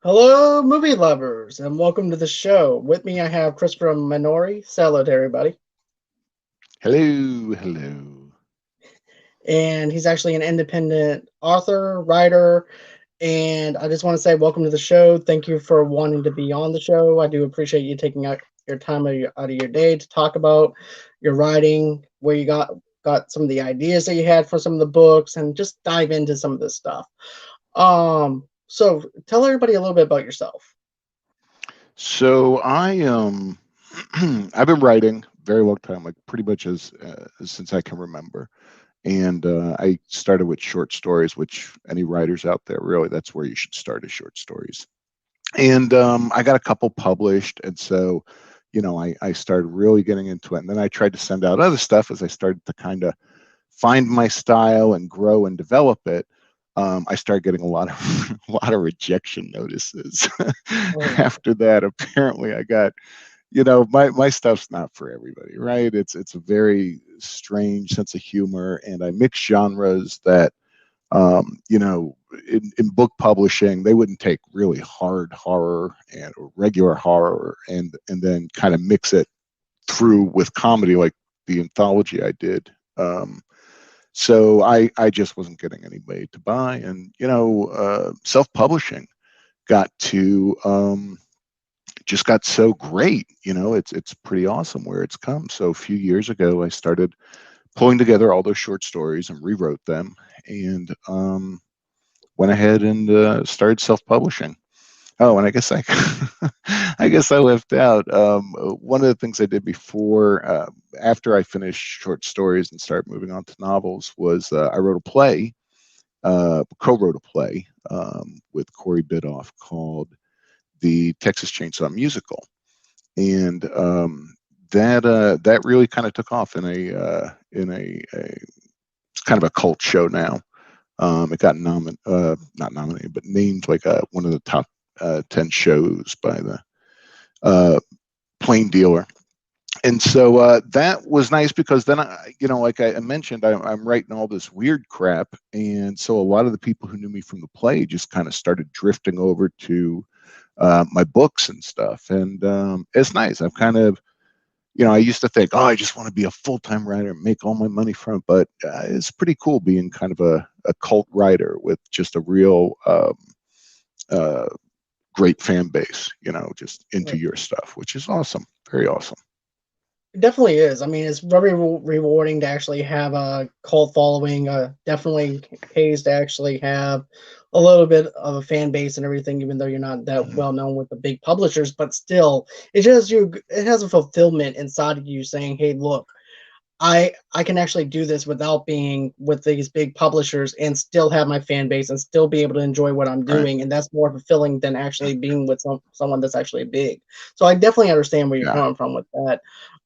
Hello, movie lovers, and welcome to the show. With me, I have Christopher Minori. Say hello to everybody. Hello, hello. And he's actually an independent author, writer, and I just want to say welcome to the show. Thank you for wanting to be on the show. I do appreciate you taking out your time out of your day to talk about your writing, where you got some of the ideas that you had for some of the books, and just dive into some of this stuff. So tell everybody a little bit about yourself. So I've been writing very long time, like pretty much as since I can remember. And I started with short stories, which any writers out there really, that's where you should start is short stories. And I got a couple published, and so I started really getting into it. And then I tried to send out other stuff as I started to kind of find my style and grow and develop it. I started getting a lot of a lot of rejection notices. Oh, After that, apparently, I got my stuff's not for everybody, right? It's a very strange sense of humor, and I mix genres that in book publishing they wouldn't take really hard horror and or regular horror and then kind of mix it through with comedy like the anthology I did. So I just wasn't getting anybody to buy, and self-publishing got to just got so great. It's pretty awesome where it's come. So a few years ago, I started pulling together all those short stories and rewrote them, and went ahead and started self-publishing. Oh, and I guess I, I guess I left out one of the things I did before, after I finished short stories and started moving on to novels, was I wrote a play, co-wrote a play with Corey Bidoff called the Texas Chainsaw Musical, and that really kind of took off in a it's kind of a cult show now. It got not nominated, but named like one of the top 10 shows by the uh, Plain Dealer. And so that was nice because then like I mentioned, I'm writing all this weird crap, and so a lot of the people who knew me from the play just kind of started drifting over to my books and stuff, and it's nice. I'm kind of I used to think, oh, I just want to be a full time writer and make all my money from it, but it's pretty cool being kind of a cult writer with just a real uh, great fan base, just into right. your stuff, which is awesome, very awesome. It definitely is. I mean, it's very rewarding to actually have a cult following. Definitely pays to actually have a little bit of a fan base and everything, even though you're not that Mhm. well known with the big publishers. But still, it has a fulfillment inside of you saying, "Hey, look, I can actually do this without being with these big publishers and still have my fan base and still be able to enjoy what I'm Right. doing, and that's more fulfilling than actually being with someone that's actually big." So I definitely understand where you're Yeah. coming from with that.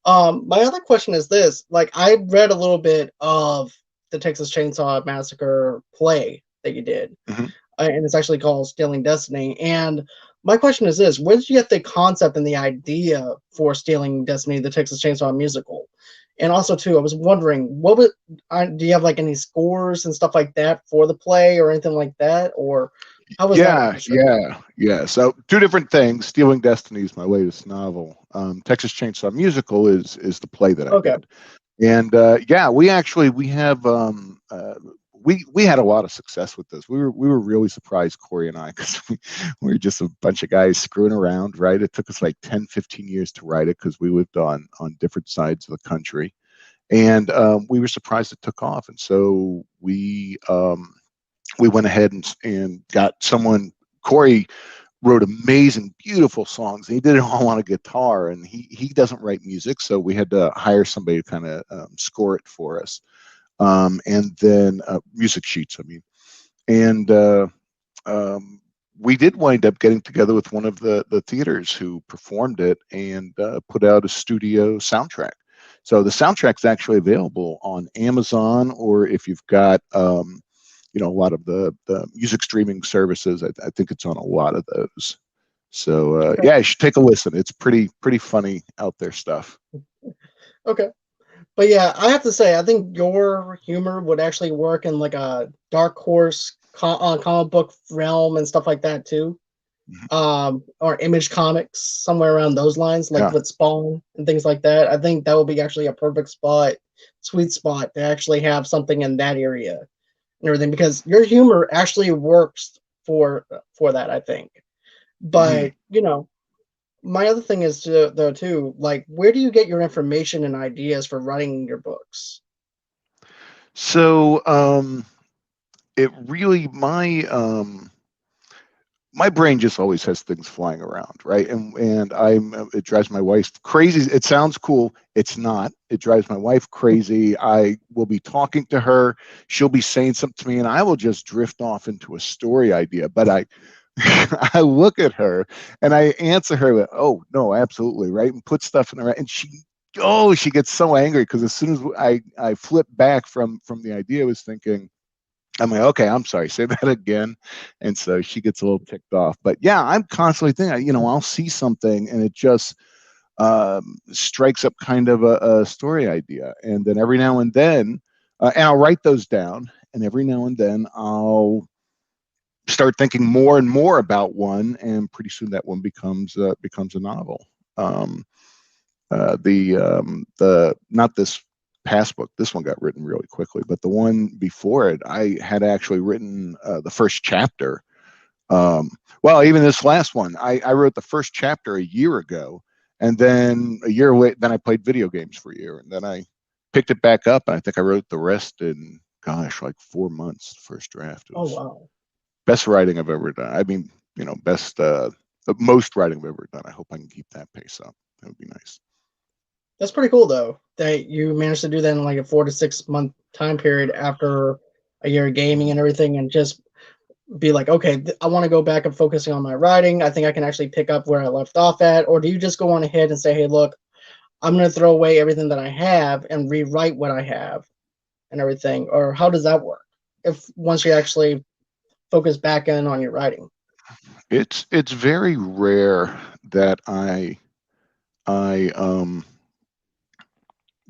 My other question is this: like, I read a little bit of the Texas Chainsaw Massacre play that you did, Mhm. and it's actually called Stealing Destiny. And my question is this: where did you get the concept and the idea for Stealing Destiny, the Texas Chainsaw musical? And also, too, I was wondering, do you have like any scores and stuff like that for the play or anything like that, or how was that Yeah, orchestrated? yeah, yeah. So two different things. Stealing Destiny is my latest novel. Texas Chainsaw Musical is the play that I Okay, did. And yeah, we have we had a lot of success with this. We were really surprised, Corey and I, because we were just a bunch of guys screwing around, right? It took us like 10, 15 years to write it because we lived on different sides of the country, and we were surprised it took off. And so we went ahead and got someone. Corey wrote amazing, beautiful songs. He did it all on a guitar, and he doesn't write music, so we had to hire somebody to kind of score it for us, and then music sheets. I mean, and um, we did wind up getting together with one of the theaters who performed it and put out a studio soundtrack. So the soundtrack's actually available on Amazon, or if you've got a lot of the music streaming services. I think it's on a lot of those. So okay, yeah, you should take a listen. It's pretty funny out there stuff. okay. But yeah, I have to say, I think your humor would actually work in like a dark horse comic book realm and stuff like that too. Mhm. or Image Comics, somewhere around those lines, like Yeah. with Spawn and things like that. I think that would be actually a perfect spot, sweet spot to actually have something in that area and everything, because your humor actually works for that, I think. Mhm. But my other thing is though too, like, where do you get your information and ideas for writing your books? So it really my brain just always has things flying around, right? And it drives my wife crazy. It sounds cool. It's not. It drives my wife crazy. I will be talking to her. She'll be saying something to me, and I will just drift off into a story idea. But I I look at her and I answer her with, "Oh no, absolutely right," and put stuff in her, and she gets so angry because as soon as I flip back from the idea I was thinking, I'm like, okay, I'm sorry, say that again. And so she gets a little ticked off. But yeah, I'm constantly thinking, I'll see something and it just strikes up kind of a story idea. And then every now and then, and I'll write those down. And every now and then I'll start thinking more and more about one. And pretty soon that one becomes a novel. Um, the not this past book, this one got written really quickly, but the one before it I had actually written the first chapter. um, well, even this last one I wrote the first chapter a year ago, and then a year later then I played video games for a year, and then I picked it back up, and I think I wrote the rest in, gosh, like 4 months. The first draft, it Oh was wow. best writing I've ever done. I mean, best the most writing I've ever done. I hope I can keep that pace up. That would be nice. That's pretty cool though, that you managed to do that in like a 4 to 6 month time period after a year of gaming and everything, and just be like, okay, I want to go back and focusing on my writing. I think I can actually pick up where I left off at. Or do you just go on ahead and say, hey, look, I'm going to throw away everything that I have and rewrite what I have and everything? Or how does that work? If once you actually focus back in on your writing. It's very rare that I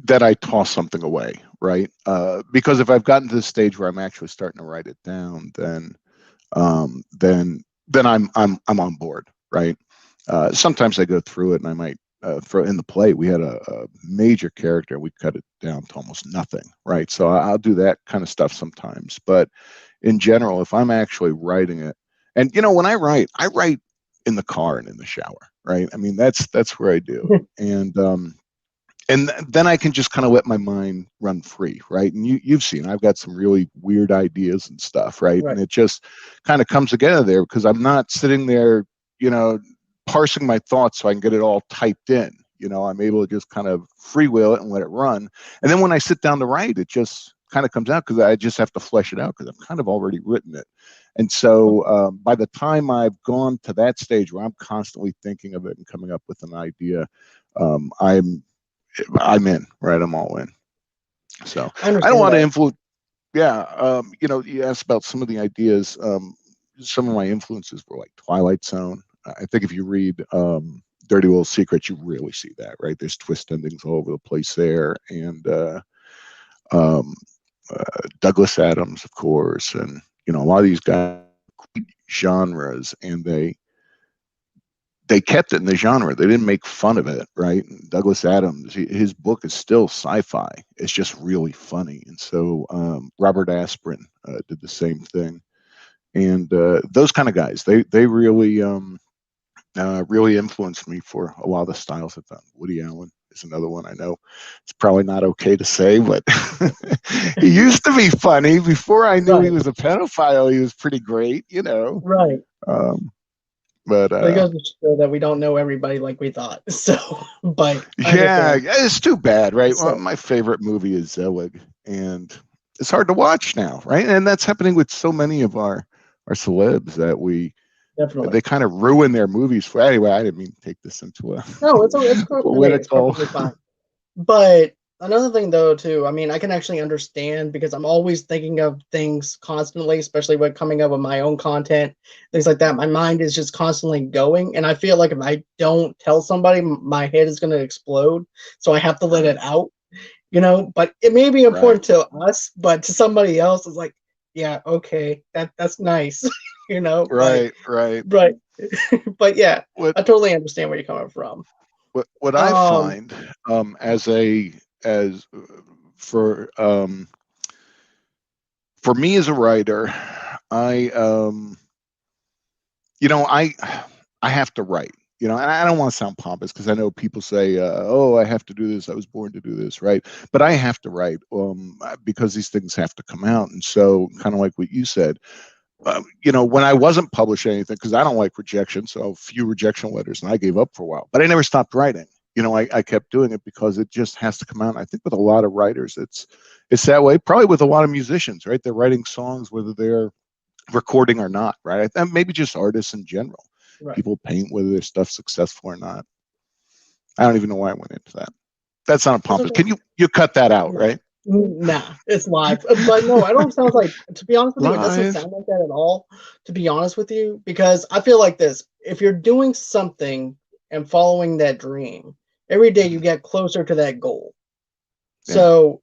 that I toss something away, right? Because if I've gotten to the stage where I'm actually starting to write it down, um, then then I'm on board, right? Sometimes I go through it and I might throw in the play. We had a major character, we cut it down to almost nothing, right? So I'll do that kind of stuff sometimes, but in general, if I'm actually writing it, and when I write in the car and in the shower, right? I mean, that's where I do, and then I can just kind of let my mind run free, right? And you've seen I've got some really weird ideas and stuff, right? And Right. it just kind of comes together there because I'm not sitting there, you know, parsing my thoughts so I can get it all typed in. I'm able to just kind of freewheel it and let it run. And then when I sit down to write, it just kind of comes out because I just have to flesh it out because I've kind of already written it. And so by the time I've gone to that stage where I'm constantly thinking of it and coming up with an idea, I'm in, right? I'm all in. So I I don't understand want to that. influence. Yeah, you asked about some of the ideas. Some of my influences were like Twilight Zone. I think if you read Dirty Little Secrets, you really see that, right? There's twist endings all over the place there, and um, Douglas Adams, of course, and a lot of these guys genres, and they kept it in the genre. They didn't make fun of it, right? Douglas Adams, his book is still sci-fi. It's just really funny. And so Robert Aspirin did the same thing. And those kind of guys, they really influenced me for a lot of the styles I've done. Woody Allen is another one. I know it's probably not okay to say, but he used to be funny. Before I knew he Right. was a pedophile, he was pretty great. Right. Um, but But it goes to show that we don't know everybody like we thought. So, but I yeah, understand. it's too bad, right? Well, So, my favorite movie is Zelig, and it's hard to watch now, right? And that's happening with so many of our celebs that definitely. they kind of ruin their movies for. Anyway, I didn't mean to take this into a No, it's cool for me. It's political. perfectly fine. But another thing though too, I mean, I can actually understand because I'm always thinking of things constantly, especially when coming up with my own content, things like that. My mind is just constantly going, and I feel like if I don't tell somebody, my head is going to explode. So I have to let it Right, out, But it may be right, important to us, but to somebody else, it's like, yeah, okay, that's nice, But right. right. But yeah, what I totally understand where you're coming from. what I Um, find as a as for for me as a writer, I you know I have to write. You know, and I don't want to sound pompous because I know people say, "Oh, I have to do this. I was born to do this," right? But I have to write because these things have to come out. And so, kind of like what you said, you know, when I wasn't publishing anything, because I don't like rejection, so a few rejection letters, and I gave up for a while. But I never stopped writing. You know, I kept doing it because it just has to come out. And I think with a lot of writers, it's that way. Probably with a lot of musicians, right? They're writing songs whether they're recording or not, right? And maybe just artists in general. right. People paint whether their stuff's successful or not. I don't even know why I went into that. That's not a It's pompous. okay. Can you cut that out, No. right? Nah, it's live. But no, I don't sound like, to be honest with you, it doesn't Live. sound like that at all, to be honest with you, because I feel like this. If you're doing something and following that dream, every day you Mhm. get closer to that goal. Yeah. So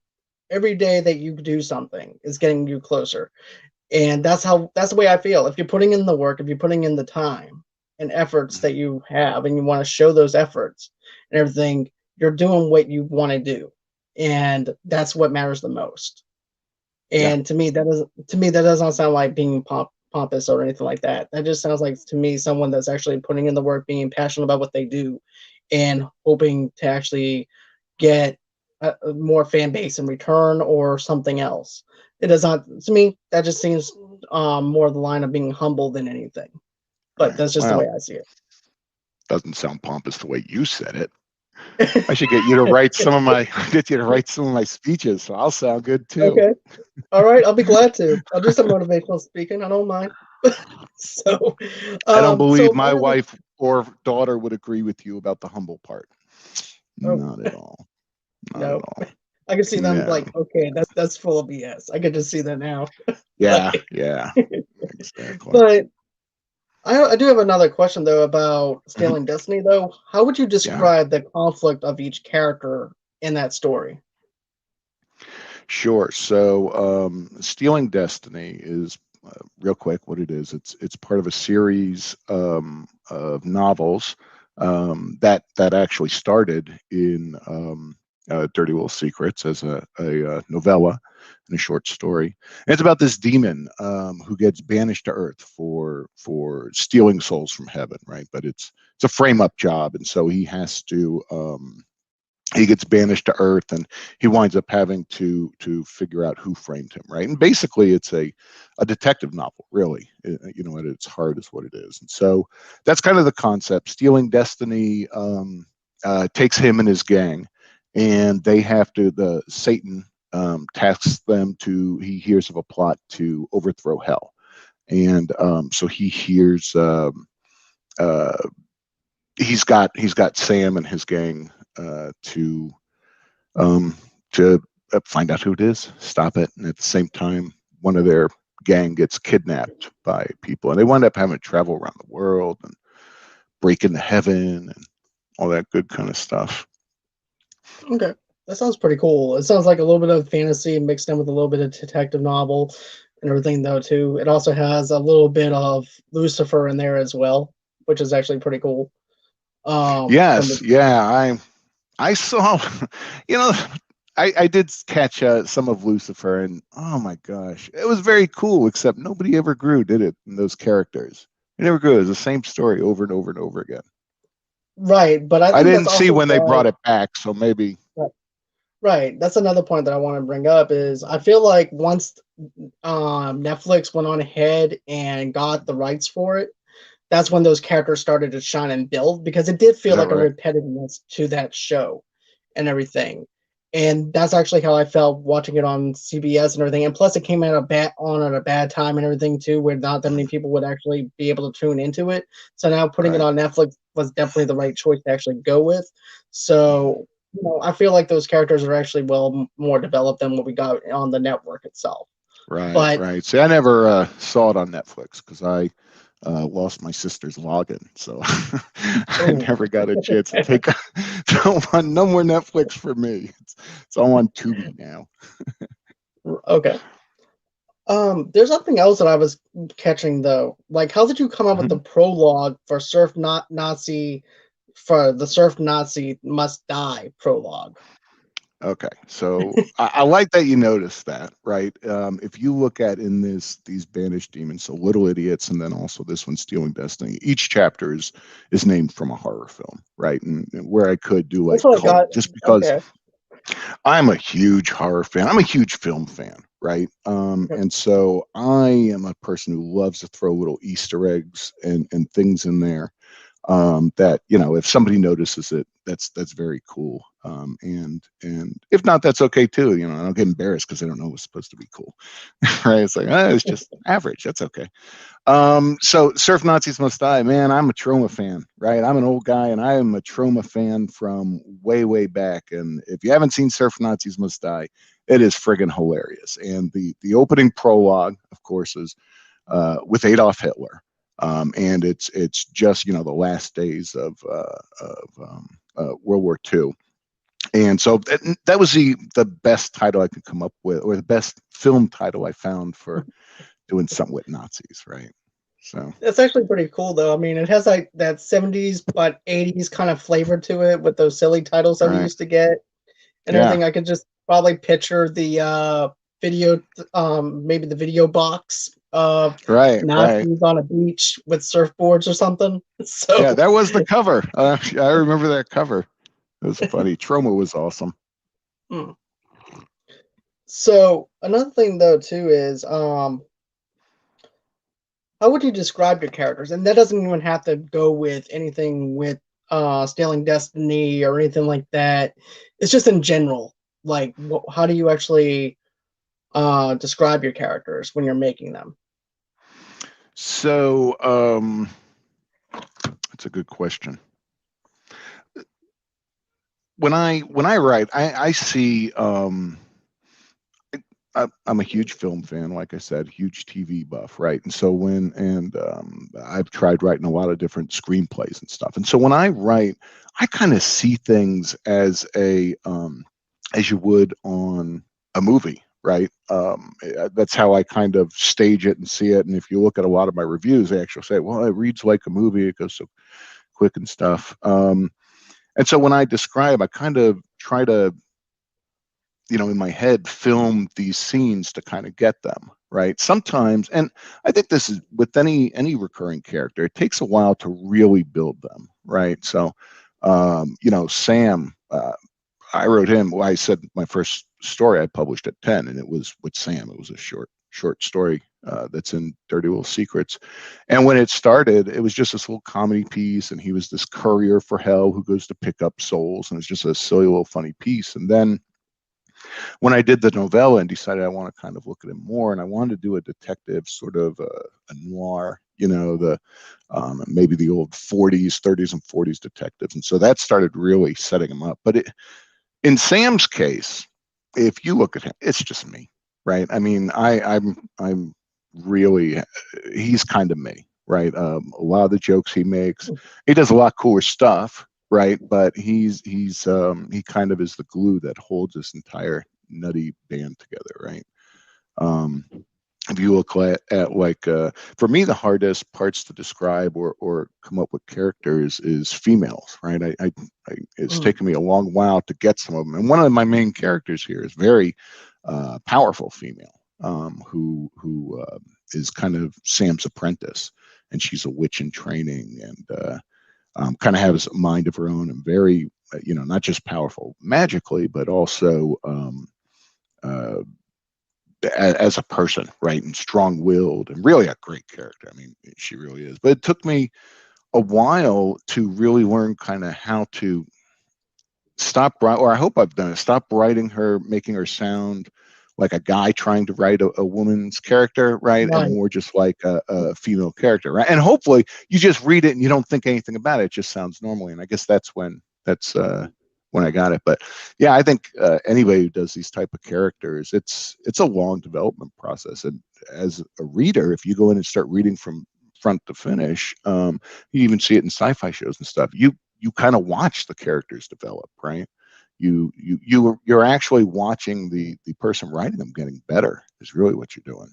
every day that you do something is getting you closer. And that's the way I feel. If you're putting in the work, if you're putting in the time and efforts Mhm. that you have and you want to show those efforts and everything, you're doing what you want to do. And that's what matters the most. Yeah. And to me that doesn't sound like being pompous or anything like that. That just sounds like to me someone that's actually putting in the work, being passionate about what they do, and hoping to actually get a more fan base in return or something else. It does not, to me, that just seems more the line of being humble than anything. But Right. that's just the Well, way I see doesn't sound pompous the way you said it. I should get you to it. write some of my get you to write some of my speeches, so I'll sound good too. Okay. All right. I'll be glad to. I'll do some motivational speaking. I don't mind. So, I don't believe so my my other, wife or daughter would agree with you about the humble part. oh, Not at all. Not at no, all. I can see them Yeah. like, okay, that's full of BS. I can just see that now. But, Yeah. Yeah. Exactly. but I do have another question though about Mhm. Stealing Destiny though. How would you Yeah. describe the conflict of each character in that story? Sure. So, Stealing Destiny is real quick what it is. It's part of a series of novels that actually started in Dirty Little Secrets as a novella and a short story. And it's about this demon who gets banished to Earth for stealing souls from heaven, right? But it's a frame up job, and so he gets banished to Earth, and he winds up having to figure out who framed him, right? And basically, it's a detective novel, really. You know, at its heart is what it is. And so that's kind of the concept. Stealing Destiny takes him and his gang, and they have to. The Satan tasks them to. He hears of a plot to overthrow hell, and so he hears. Uh, he's got Sam and his gang um, to find out who it is, stop it, and at the same time, one of their gang gets kidnapped by people, and they wind up having to travel around the world and break into heaven and all that good kind of stuff. Okay. That sounds pretty cool. It sounds like a little bit of fantasy mixed in with a little bit of detective novel and everything though too. It also has a little bit of Lucifer in there as well, which is actually pretty cool. From Yes, the yeah, I saw, you know, I did catch some of Lucifer, and oh my gosh, it was very cool. Except nobody ever grew, did it? In those characters, it never grew. It was the same story over and over and over again. right, but I I think that's didn't see also when they why brought it back, so maybe. right, right. That's another point that I want to bring up is I feel like once Netflix went on ahead and got the rights for it, that's when those characters started to shine and build because it did Is feel that like a right? repetitiveness to that show and everything. And that's actually how I felt watching it on CBS and everything. And plus, it came at a bad time and everything too, where not that many people would actually be able to tune into it. So now putting it Right. on Netflix was definitely the right choice to actually go with. Mhm. So I feel like those characters are actually more developed than what we got on the network itself. Right, But right. See, I never saw it on Netflix because I lost my sister's login, so I oh, never got a chance to take. No more Netflix for me. It's all on Tubi now. okay. There's something else that I was catching though. Like, how did you come up with the Mhm. prologue for Surf Not Nazi for the Surf Nazi Must Die prologue? Okay, so I like that you noticed that, right? If you look at in these banished demons, so Little Idiots, and then also this one, Stealing Destiny, each chapter is named from a horror film, right? And where I could do That's like what I cult, got. just because Okay. I'm a huge horror fan. I'm a huge film fan, right? And so I am a person who loves to throw little Easter eggs and things in there that if somebody notices it, that's very cool. And if not, that's okay too. I don't get embarrassed because I don't know what's supposed to be cool, right? It's like it's just average. That's okay. So Surf Nazis Must Die, man. I'm a Trauma fan, right? I'm an old guy, and I am a Trauma fan from way, way back. And if you haven't seen Surf Nazis Must Die, it is friggin' hilarious. And the opening prologue, of course, is with Adolf Hitler, and it's just the last days of World War II. And so that was the best title I could come up with, or the best film title I found for doing something with Nazis, right? So That's actually pretty cool though. I mean, it has like that 70s but 80s kind of flavor to it with those silly titles that we right, used to get and yeah, everything. I could just probably picture the video, maybe the video box of right. Nazis on a beach with surfboards or something. Yeah, So, that was the cover. I remember that cover. It was funny. Trauma was awesome. hmm. So another thing though too is how would you describe your characters? And that doesn't even have to go with anything with Stealing Destiny or anything like that. It's just in general. Like, how do you actually describe your characters when you're making them? So that's a good question. When I write, I see I'm a huge film fan, like I said, huge TV buff, right? And so I've tried writing a lot of different screenplays and stuff. And so when I write, I kind of see things as you would on a movie, right? That's how I kind of stage it and see it. And if you look at a lot of my reviews, they actually say, "Well, it reads like a movie. It goes so quick and stuff." And so when I describe, I kind of try to in my head film these scenes to kind of get them right sometimes. And I think this is with any recurring character, it takes a while to really build them, right? So Sam, I wrote him. Well, I said my first story I published at 10, and it was with Sam. It was a short story that's in Dirty Little Secrets. And when it started, it was just this little comedy piece, and he was this courier for hell who goes to pick up souls, and it's just a silly little funny piece. And then when I did the novella and decided I want to kind of look at him more, and I wanted to do a detective sort of a noir, the maybe the old 40s, 30s, and 40s detectives, and so that started really setting him up. But in Sam's case, if you look at him, it's just me, right? I mean, I'm really he's kind of me, right? A lot of the jokes he makes, he does a lot cooler stuff, right? But he kind of is the glue that holds this entire nutty band together, right? Um, if you look at like for me, the hardest parts to describe or come up with characters is females, right? It's Mm. taken me a long while to get some of them, and one of my main characters here is very powerful female, who is kind of Sam's apprentice, and she's a witch in training, and kind of has a mind of her own, and very not just powerful magically, but also uh, as a person, right? And strong willed and really a great character. I mean, she really is. But it took me a while to really learn kind of how to or I hope I've done it, stop writing her, making her sound like a guy trying to write a woman's character, right? And Right. more just like a female character, right? And hopefully you just read it and you don't think anything about it. It just sounds normally. And I guess that's when I got it. But yeah, I think anybody who does these type of characters, it's a long development process. And as a reader, if you go in and start reading from front to finish, you even see it in sci-fi shows and stuff. You kind of watch the characters develop, right? You're actually watching the person writing them getting better is really what you're doing.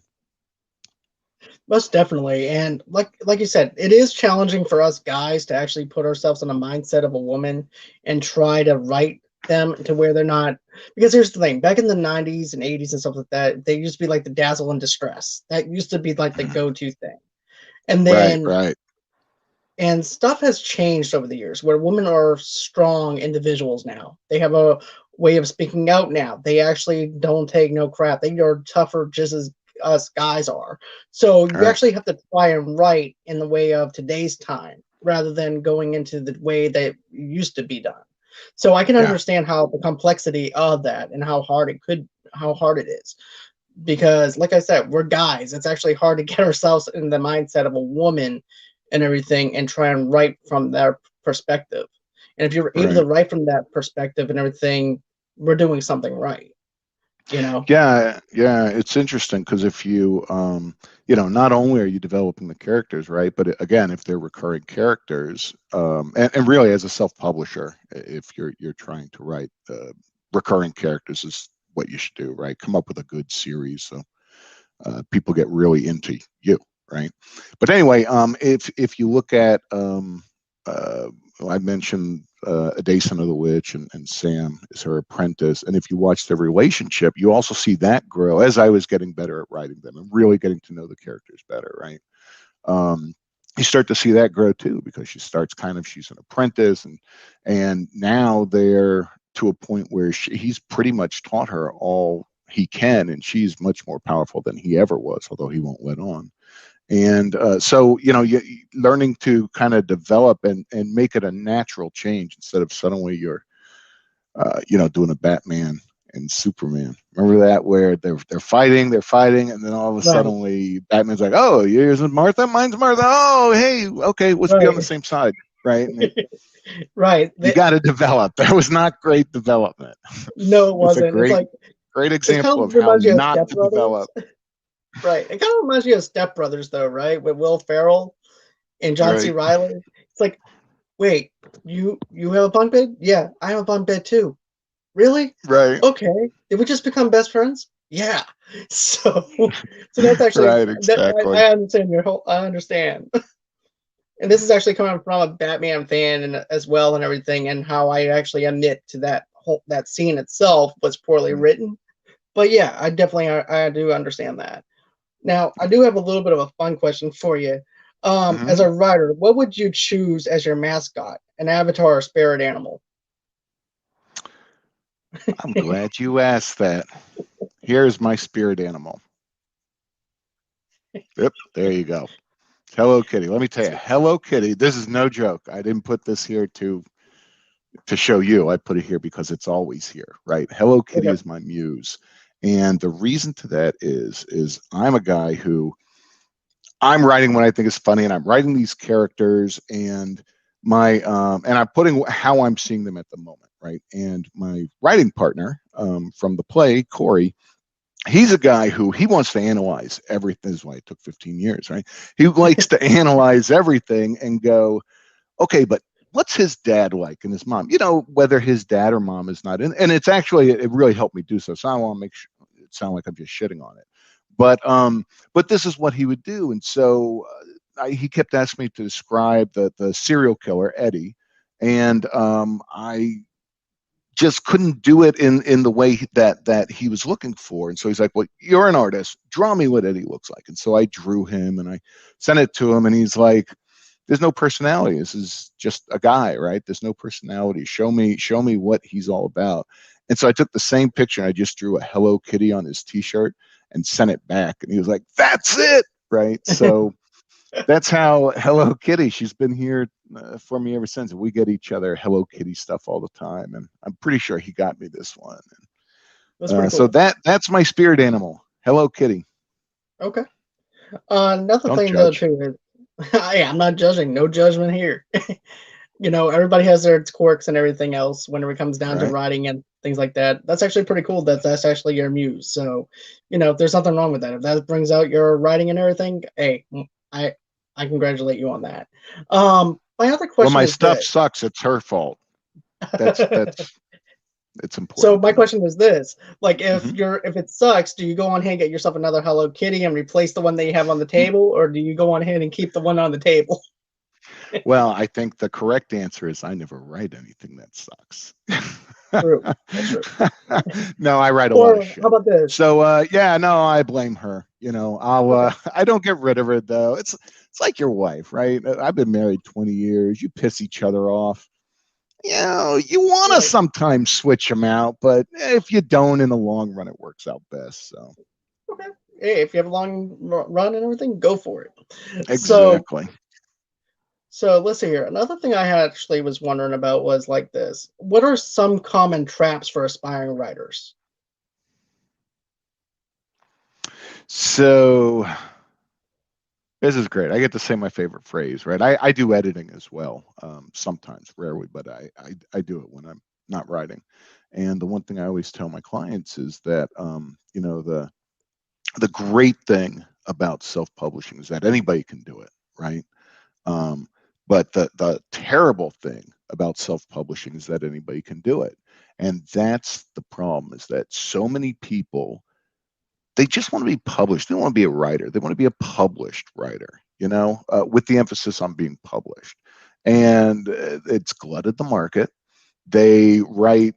Most definitely. And like you said, it is challenging for us guys to actually put ourselves in the mindset of a woman and try to write them to where they're not, because here's the thing, back in the 90s and 80s and stuff like that, they used to be like the dazzle and distress. That used to be like the go-to thing. And Right, then right, and stuff has changed over the years where women are strong individuals now. They have a way of speaking out now. They actually don't take no crap. They are tougher just as us guys are. So you right. actually have to try and write in the way of today's time rather than going into the way that it used to be done. So I can Yeah, understand how the complexity of that and how hard it is, because like I said, we're guys. It's actually hard to get ourselves in the mindset of a woman and everything and try and write from their perspective. And if you're able to right. write from that perspective and everything, we're doing something right, you know? Yeah, yeah, it's interesting because if you, not only are you developing the characters, right, but again, if they're recurring characters, and really as a self-publisher, if you're trying to write recurring characters is what you should do, right? Come up with a good series so people get really into you, right? But anyway, if you look at, uh, I mentioned Adacent of the Witch and Sam is her apprentice, and if you watch their relationship, you also see that grow as I was getting better at writing them and really getting to know the characters better, right? Um, you start to see that grow too because she starts she's an apprentice, and now they're to a point where he's pretty much taught her all he can, and she's much more powerful than he ever was, although he won't let on. And so learning to kind of develop and make it a natural change instead of suddenly you're doing a Batman and Superman. Remember that where they're fighting, and then all of a Right, sudden Batman's like, "Oh, yours is Martha, mine's Martha. Oh, hey, okay, let's be on the right, same side." Right? And right. you got to develop. That was not great development. No, it It's a wasn't. It's great, like, great it kind example of of how reminds you of not Step to Brothers. develop. Right. It kind of reminds you of Step Brothers, though, right? With Will Ferrell and John C. Right, Riley. It's like, wait, you have a bunk bed? Yeah, I have a bunk bed too. Really? right, Okay. Did we just become best friends? Yeah. So so that's actually right, that exactly. I understand your whole I understand. And this is actually coming from a Batman fan and as well and everything, and how I actually admit to that scene itself was poorly written. But yeah, I do understand that. Now, I do have a little bit of a fun question for you. As Hmm. a writer, what would you choose as your mascot? An avatar or spirit animal? I'm glad you asked that. Here's my spirit animal. Yep, there you go. Hello Kitty. Let me tell you, Hello Kitty. This is no joke. I didn't put this here to show you. I put it here because it's always here, right? Hello Kitty Okay. is my muse, and the reason to that is I'm a guy who I'm writing what I think is funny, and I'm writing these characters, and and I'm putting how I'm seeing them at the moment, right? And my writing partner from the play, Corey, he's a guy who he wants to analyze everything. This is why it took 15 years, right? He likes to analyze everything and go, okay, but what's his dad like and his mom? Whether his dad or mom is not in, and it really helped me do so. So I don't want to make it sound like I'm just shitting on it, but this is what he would do, and so he kept asking me to describe the serial killer Eddie, and I just couldn't do it in the way that he was looking for. And so he's like, well, you're an artist, draw me what Eddie looks like. And so I drew him and I sent it to him, and he's like, there's no personality, this is just a guy, right? There's no personality, show me what he's all about. And so I took the same picture and I just drew a Hello Kitty on his t-shirt and sent it back, and he was like, that's it, right? So that's how Hello Kitty. She's been here for me ever since. We get each other Hello Kitty stuff all the time, and I'm pretty sure he got me this one. That's pretty So cool. that's my spirit animal, Hello Kitty. Okay. Another Don't thing though judge. too is, hey, I'm not judging. No judgment here. Everybody has their quirks and everything else when it comes down to Right? writing and things like that. That's actually pretty cool that that's actually your muse. So, there's nothing wrong with that. If that brings out your writing and everything, hey, I I congratulate you on that. My other When question my is stuff this. sucks, it's her fault. That's It's So important my to me. question is this: like, Hmm. if it sucks, do you go on ahead and get yourself another Hello Kitty and replace the one that you have on the table, or do you go on ahead and keep the one on the table? Well, I think the correct answer is I never write anything that sucks. True, that's true. No, I write a lot of Or how shit. about this? So yeah, no, I blame her. I'll Okay, I don't get rid of it though. It's like your wife, right? I've been married 20 years. You piss each other off. You want to right. sometimes switch them out, but if you don't, in the long run, it works out best. So Okay. Hey, if you have a long run and everything, go for it. exactly. So let's see here. Another thing I actually was wondering about was like this: what are some common traps for aspiring writers? So this is great. I get to say my favorite phrase, right? I do editing as well, sometimes, rarely, but I do it when I'm not writing. And the one thing I always tell my clients is that, the great thing about self-publishing is that anybody can do it, right? Um, but the terrible thing about self-publishing is that anybody can do it. And that's the problem, is that so many people, they just want to be published. They don't want to be a writer. They want to be a published writer, with the emphasis on being published. And it's glutted the market. They write,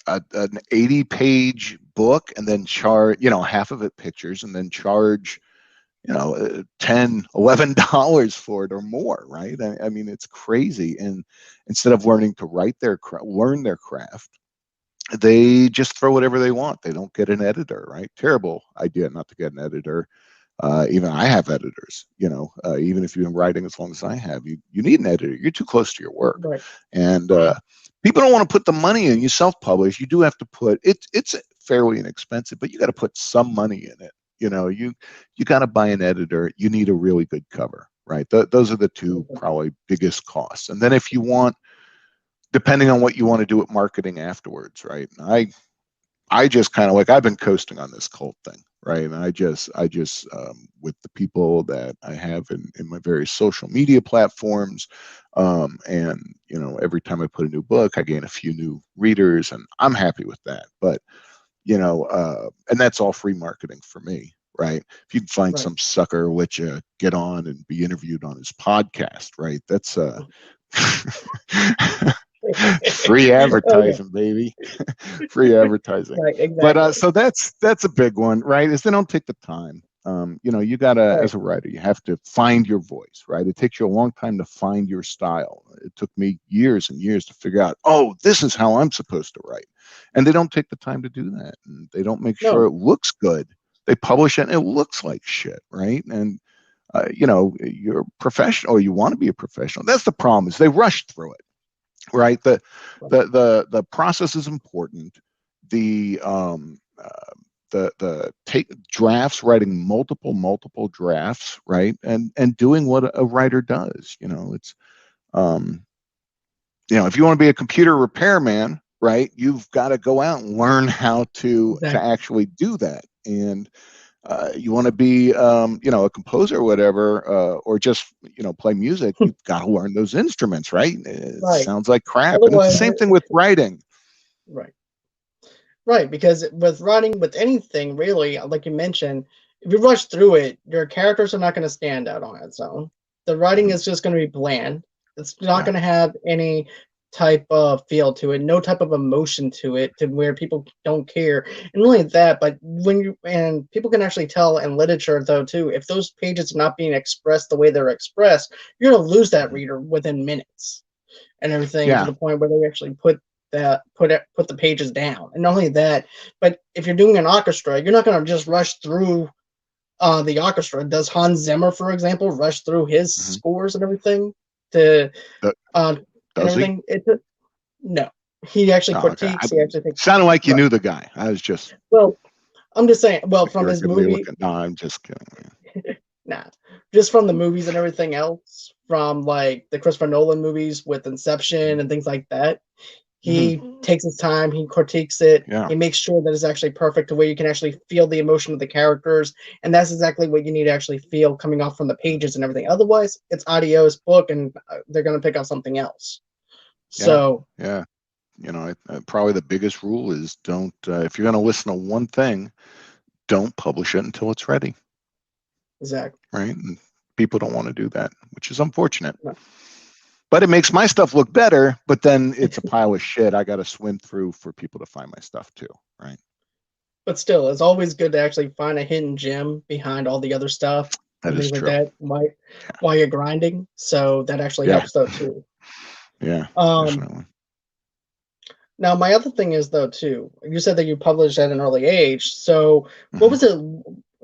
an 80-page book and then charge, half of it pictures, and then charge, 10, $11 for it or more, right? I mean, it's crazy. And instead of learning to learn their craft, they just throw whatever they want. They don't get an editor, right? Terrible idea not to get an editor. Even I have editors, even if you've been writing as long as I have, you need an editor. You're too close to your work. Right. And people don't want to put the money in. You self-publish, you do have to put it. It's fairly inexpensive, but you got to put some money in it. You got to buy an editor. You need a really good cover, right? Those are the two probably biggest costs. And then if you want, depending on what you want to do with marketing afterwards, right? I just kind of, like, I've been coasting on this cult thing, right? And I just with the people that I have in my various social media platforms, and every time I put a new book, I gain a few new readers, and I'm happy with that. But and that's all free marketing for me, right? If you can find Right. some sucker which get on and be interviewed on his podcast, right? That's free Okay. advertising, baby. Free advertising. Right. But Exactly. so that's a big one, right? Is they don't take the time. You gotta, Right. as a writer, you have to find your voice, right? It takes you a long time to find your style. It took me years and years to figure out, oh, this is how I'm supposed to write. And they don't take the time to do that. And they don't make sure No. it looks good. They publish it and it looks like shit, right? And you're a professional, or you want to be a professional. That's the problem, is they rush through it, right? The process is important. The the take drafts, writing multiple drafts, right? And doing what a writer does. It's um, if you want to be a computer repairman, right, you've got to go out and learn how to Exactly. actually do that. And you want to be a composer or whatever, or just play music, you've got to learn those instruments, right? It Right. sounds like crap. And it's the Otherwise, same thing with writing. right. Right. Because with writing, with anything really, like you mentioned, if you rush through it, your characters are not going to stand out on its own. The writing Mhm. is just going to be bland. It's not Yeah. going to have any type of feel to it, no type of emotion to it, to where people don't care. And really that, but and people can actually tell in literature though too, if those pages are not being expressed the way they're expressed, you're going to lose that Mhm. reader within minutes and everything, to Yeah. the point where they actually put the pages down. And not only that, but if you're doing an orchestra, you're not going to just rush through the orchestra. Does Hans Zimmer, for example, rush through his Hmm. scores and everything to uh, and Does he? everything? No. He actually Oh, okay. critiques. He actually thinks, Sounded like you right. knew the guy. I was just Well, I'm just saying. Well, like, you from were his giving me a look movie, at. No, I'm just kidding, man. nah, just from the movies and everything else, from like the Christopher Nolan movies with Inception and things like that. Hmm. He takes his time, he critiques it, Yeah. he makes sure that it's actually perfect to where you can actually feel the emotion of the characters, and that's exactly what you need to actually feel coming off from the pages and everything. Otherwise, it's adios book, and they're going to pick out something else. Yeah. So, Yeah. probably the biggest rule is don't, if you're going to listen to one thing, don't publish it until it's ready. Exactly. Right. And people don't want to do that, which is unfortunate. No. But it makes my stuff look better, but then it's a pile of shit I got to swim through for people to find my stuff too. Right. But still, it's always good to actually find a hidden gem behind all the other stuff That and is things like true. that while you're grinding. So that actually Yeah. helps though too. Yeah, Um, definitely. Now my other thing is though too. You said that you published at an early age. So what Mhm. was it?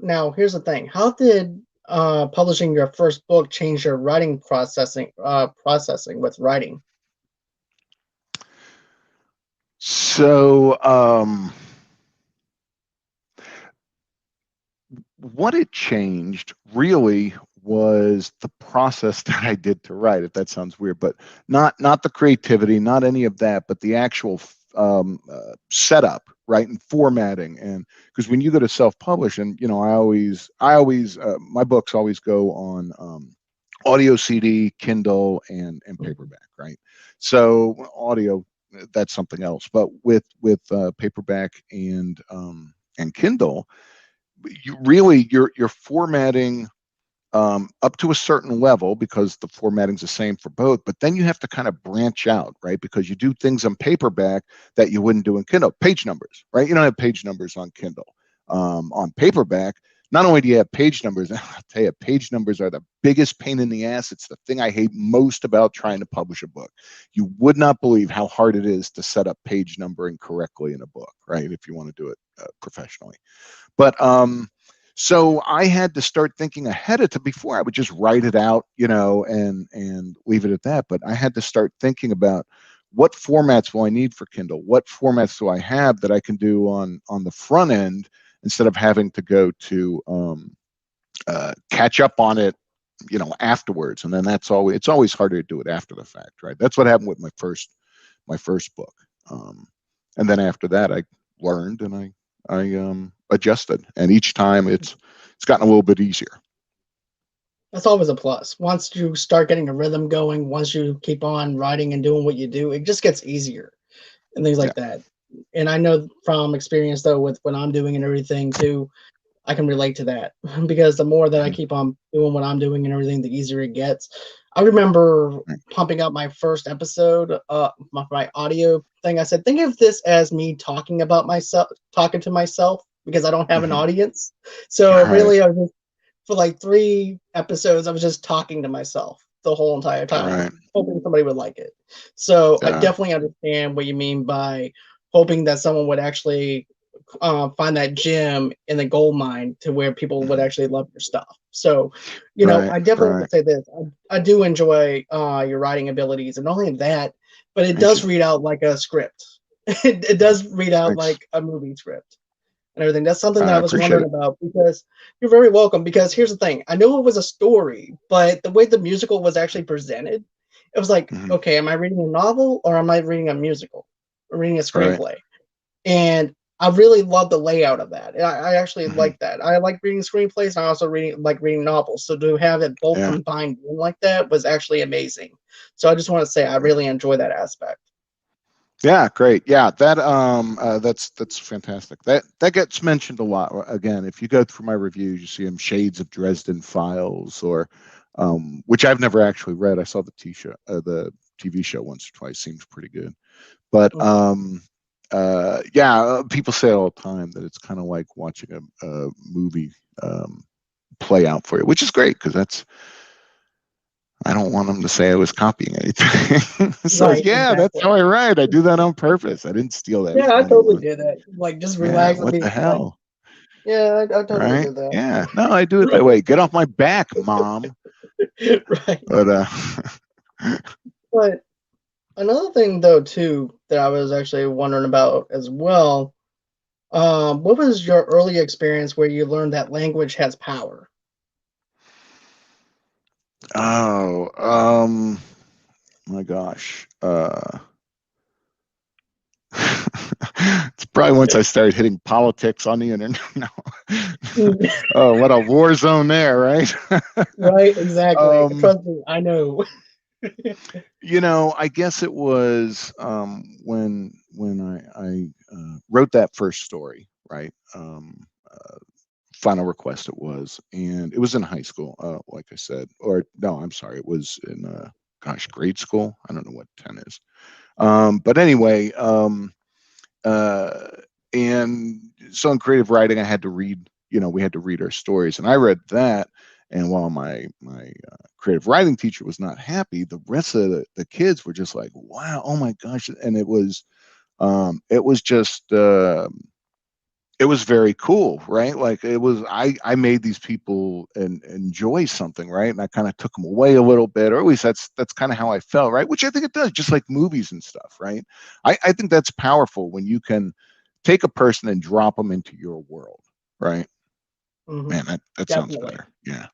Now here's the thing. How did publishing your first book change your writing processing with writing? So, what it changed really was the process that I did to write. If that sounds weird, but not the creativity, not any of that, but the actual setup, right, and formatting. And because when you go to self-publish, and I always my books always go on audio CD, Kindle, and paperback, right? So audio, that's something else, but with paperback and Kindle, you're formatting up to a certain level because the formatting's the same for both, but then you have to kind of branch out, right? Because you do things on paperback that you wouldn't do in Kindle. Page numbers, right? You don't have page numbers on Kindle. On paperback, not only do you have page numbers, I'll tell you, page numbers are the biggest pain in the ass. It's the thing I hate most about trying to publish a book. You would not believe how hard it is to set up page numbering correctly in a book, right? If you want to do it professionally. But so I had to start thinking ahead of time. Before I would just write it out, and leave it at that. But I had to start thinking about what formats will I need for Kindle? What formats do I have that I can do on the front end instead of having to go to catch up on it, afterwards. And then it's always harder to do it after the fact, right? That's what happened with my first book. And then after that, I learned and I adjusted, and each time it's gotten a little bit easier. That's always a plus. Once you start getting a rhythm going, once you keep on writing and doing what you do, it just gets easier and things Yeah. like that. And I know from experience though, with what I'm doing and everything too, I can relate to that because the more that I Mhm. keep on doing what I'm doing and everything, the easier it gets. I remember Right. pumping out my first episode, my audio thing. I said, think of this as me talking about myself, talking to myself because I don't have an Mhm. audience. So Right. really, I was for like 3 episodes, I was just talking to myself the whole entire time, Right. hoping somebody would like it. So I Yeah. definitely understand what you mean by hoping that someone would actually find that gem in the gold mine to where people would Mhm. actually love your stuff. So, Right. I definitely Right. would say this. I do enjoy your writing abilities, and not only that, but it Thank you. does read out like a script. It Mhm. does read out Thanks. like a movie script and everything. That's something that I I was appreciate wondering it. about because you're very welcome. Because here's the thing, I knew it was a story, but the way the musical was actually presented, it was like, Mhm. okay, am I reading a novel or am I reading a musical or reading a Right. screenplay? And I really love the layout of that. I actually Mhm. like that. I like reading screenplays and I also like reading novels. So to have it both Yeah. combined in like that was actually amazing. So I just want to say I really enjoy that aspect. Yeah, great. Yeah, that's fantastic. That gets mentioned a lot. Again, if you go through my reviews, you see them Shades of Dresden Files, or which I've never actually read. I saw the TV show once or twice. Seems pretty good. But Mhm. yeah, people say all the time that it's kind of like watching a movie play out for you, which is great because I don't want them to say I was copying anything. So Right, yeah, that's how exactly. I write. I do that on purpose. I didn't steal that Yeah, from I totally anyone. do that. Like just Yeah, relax and what be the like, hell? yeah, I totally Right? do that. Yeah. No, I do it that way. Get off my back, mom. Right. But But another thing though too that I was actually wondering about as well, what was your early experience where you learned that language has power? oh, my gosh. It's probably once I started hitting politics on the internet. No. Oh, what a war zone there, right? Right, exactly. um, Trust me, I know. I guess it was when I wrote that first story, right? Final Request it was, and it was in high school, like I said, or no, I'm sorry, it was in grade school. I don't know what 10 is. But anyway, uh, and so in creative writing, I had to read. We had to read our stories, and I read that. And while my creative writing teacher was not happy, the rest of the kids were just like, "Wow, oh my gosh!" And it was just it was very cool, right? Like it was, I made these people enjoy something, right? And I kind of took them away a little bit, or at least that's kind of how I felt, right? Which I think it does, just like movies and stuff, right? I think that's powerful when you can take a person and drop them into your world, right? Hmm. Man, that sounds Definitely. better. Yeah,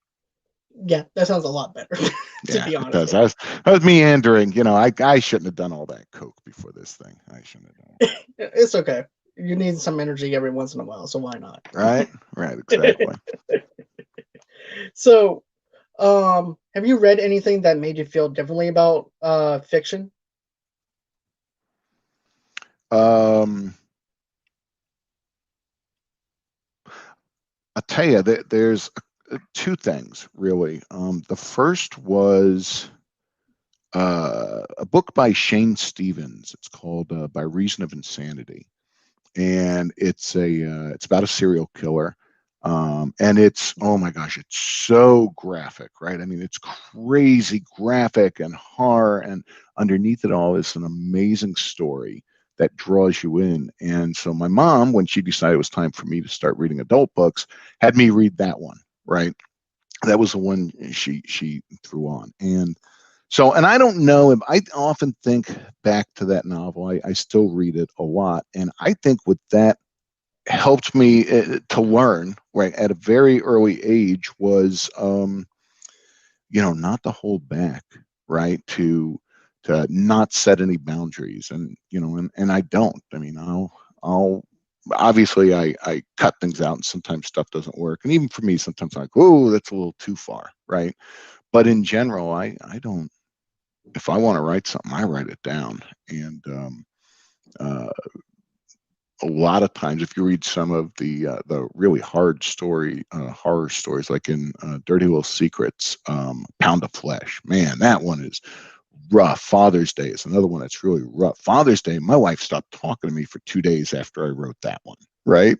Yeah, that sounds a lot better, to yeah, be it honest does. with you. I was meandering. I shouldn't have done all that coke before this thing. I shouldn't have done It's okay. You need some energy every once in a while, so why not? it. Right, right, exactly. So, have you read anything that made you feel differently about fiction? Um, I'll tell you that there's two things really. The first was a book by Shane Stevens. It's called "By Reason of Insanity," and it's about a serial killer. And it's, oh my gosh, it's so graphic, right? I mean, it's crazy graphic and horror, and underneath it all is an amazing story that draws you in. And so my mom, when she decided it was time for me to start reading adult books, had me read that one, right? That was the one she threw on. And so, and I don't know if I often think back to that novel. I still read it a lot. And I think what that helped me to learn, right, at a very early age was, not to hold back, right, to not set any boundaries. And, and I don't. I mean, I'll, obviously I cut things out and sometimes stuff doesn't work. And even for me, sometimes I'm like, oh, that's a little too far, right? But in general, I don't, if I want to write something, I write it down. And uh, a lot of times, if you read some of the really horror stories, like in Dirty Little Secrets, Pound of Flesh, man, that one is rough. Father's Day is another one that's really rough. Father's Day, my wife stopped talking to me for 2 days after I wrote that one. Right?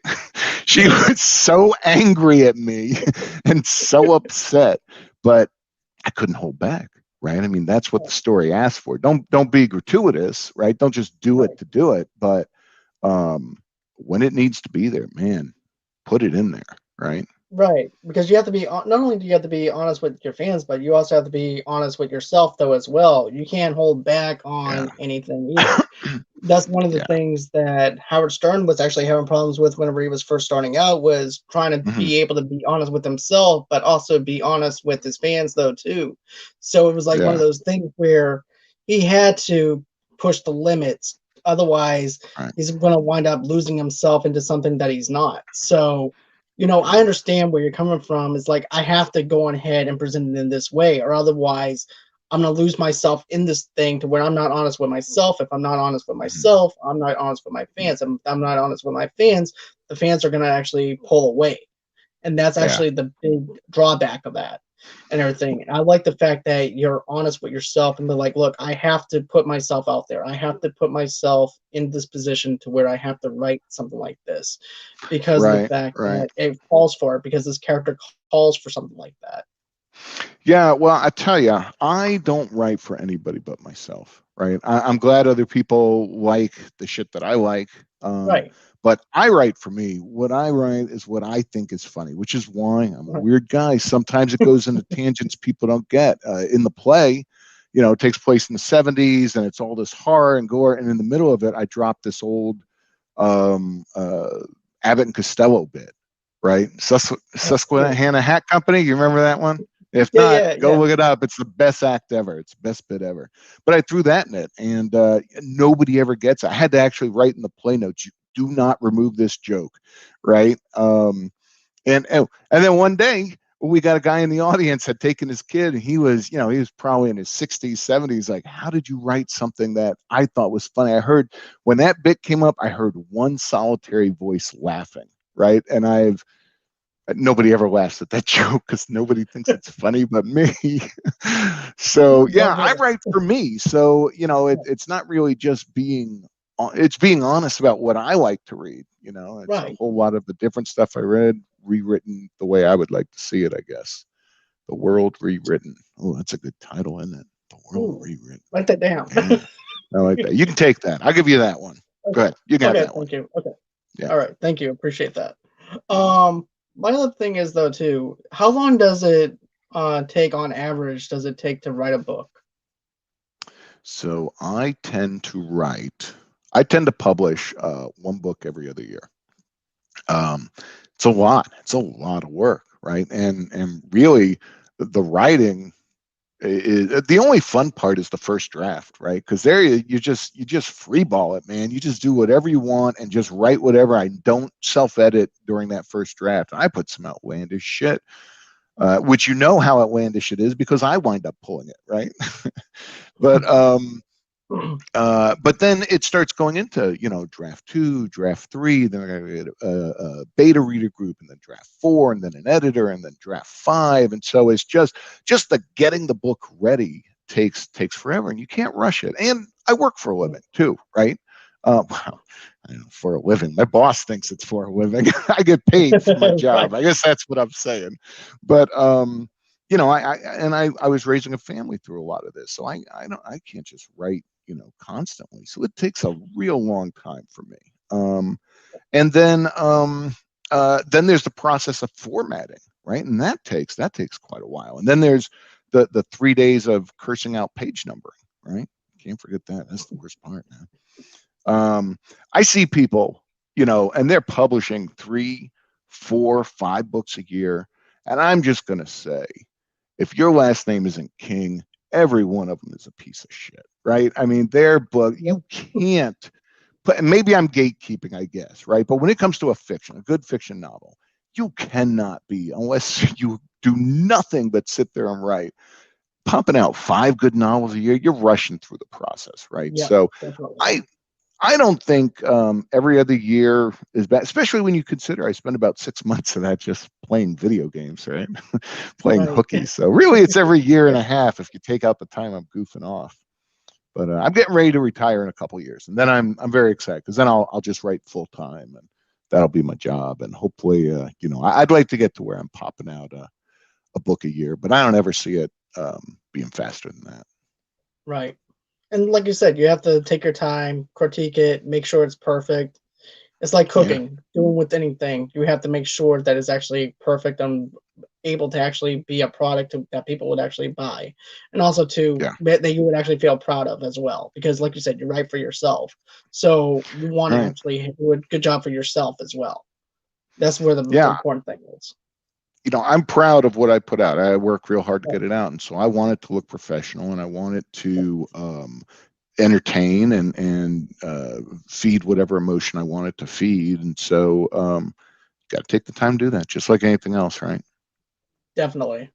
She was so angry at me and so upset, but I couldn't hold back. Right? I mean, that's what the story asked for. Don't be gratuitous, right? Don't just do it Right. to do it, but um, when it needs to be there, man, put it in there, right? Right, because you have to be not only do you have to be honest with your fans, but you also have to be honest with yourself though as well. You can't hold back Yeah. on anything either. That's one of the Yeah. things that Howard Stern was actually having problems with whenever he was first starting out, was trying to Hmm. be able to be honest with himself, but also be honest with his fans though too. So it was like one of Yeah. those things where he had to push the limits. Otherwise, Right. he's going to wind up losing himself into something that he's not. So, I Right. understand where you're coming from. It's like I have to go on ahead and present it in this way, or otherwise I'm gonna lose myself in this thing to where I'm not honest with myself. If I'm not honest with Hmm. myself, I'm not honest with my fans. If I'm not honest with my fans, the fans are gonna actually pull away. And that's Yeah. actually the big drawback of that and everything. And I like the fact that you're honest with yourself and be like, look, I have to put myself out there. I have to put myself in this position to where I have to write something like this because of the Right. fact Right. that it calls for it, because this character calls for something like that. Yeah. Well, I tell you, I don't write for anybody but myself. Right. I'm glad other people like the shit that I like. Um, Right. but I write for me. What I write is what I think is funny, which is why I'm a Right. weird guy. Sometimes it goes into tangents people don't get. In the play, it takes place in the 70s and it's all this horror and gore. And in the middle of it, I drop this old um, uh, Abbott and Costello bit, right? Oh, cool. Susquehanna Hat Company. You remember that one? If Yeah, not, yeah, go yeah. look it up. It's the best act ever. It's the best bit ever. But I threw that in it, and nobody ever gets it. I had to actually write in the play notes, "You do not remove this joke," right? And then one day we got a guy in the audience had taken his kid, and he was, he was probably in his 60s, 70s. Like, how did you write something that I thought was funny? I heard when that bit came up, I heard one solitary voice laughing, right? And nobody ever laughs at that joke because nobody thinks it's funny but me. So yeah, I write for me. So it's not really just it's being honest about what I like to read. It's a whole lot of the different stuff I read rewritten the way I would like to see it, I guess. The World Rewritten. Oh, that's a good title, isn't it? The World Rewritten. Write that down. Yeah, I like that. You can take that. I'll give you that one. Go ahead. You can have that one. Thank you. Okay. Yeah. All right. Thank you. Appreciate that. My other thing is though too, how long does it take on average does it take to write a book? So I tend to publish one book every other year. It's a lot. It's a lot of work, right? And really, the writing the only fun part is the first draft, right? Because there you just freeball it, man. You just do whatever you want and just write whatever. I don't self-edit during that first draft. I put some outlandish shit, which how outlandish it is because I wind up pulling it, right? But then it starts going into draft 2, draft 3, then I get a beta reader group, and then draft 4, and then an editor, and then draft 5, and so it's just the getting the book ready takes forever, and you can't rush it. And I work for a living too, right? Wow, I don't know, for a living. My boss thinks it's for a living. I get paid for my job. I guess that's what I'm saying. But I was raising a family through a lot of this, so I can't just write constantly. So it takes a real long time for me. And then there's the process of formatting, right? And that takes quite a while. And then there's the 3 days of cursing out page numbering, right? Can't forget that. That's the worst part, man. I see people, and they're publishing 3, 4, 5 books a year. And I'm just going to say, if your last name isn't King, every one of them is a piece of shit, right? I mean, their book, you can't put, maybe I'm gatekeeping, I guess, right? But when it comes to a good fiction novel, you cannot be, unless you do nothing but sit there and write, pumping out 5 good novels a year, you're rushing through the process, right? Yeah, so definitely. I don't think every other year is bad, especially when you consider I spend about 6 months of that just playing video games, right? Playing hooky. So really, it's every year and a half if you take out the time I'm goofing off. But I'm getting ready to retire in a couple of years, and then I'm very excited because then I'll just write full time, and that'll be my job. And hopefully, I'd like to get to where I'm popping out a book a year, but I don't ever see it being faster than that. Right. And like you said, you have to take your time, critique it, make sure it's perfect. It's like cooking, doing with anything. You have to make sure that it's actually perfect and able to actually be a product that people would actually buy. And also that you would actually feel proud of as well. Because like you said, you write for yourself. So you want to actually do a good job for yourself as well. That's where the important thing is. I'm proud of what I put out. I work real hard to get it out. And so I want it to look professional, and I want it to entertain and feed whatever emotion I want it to feed. And so got to take the time to do that, just like anything else, right? Definitely.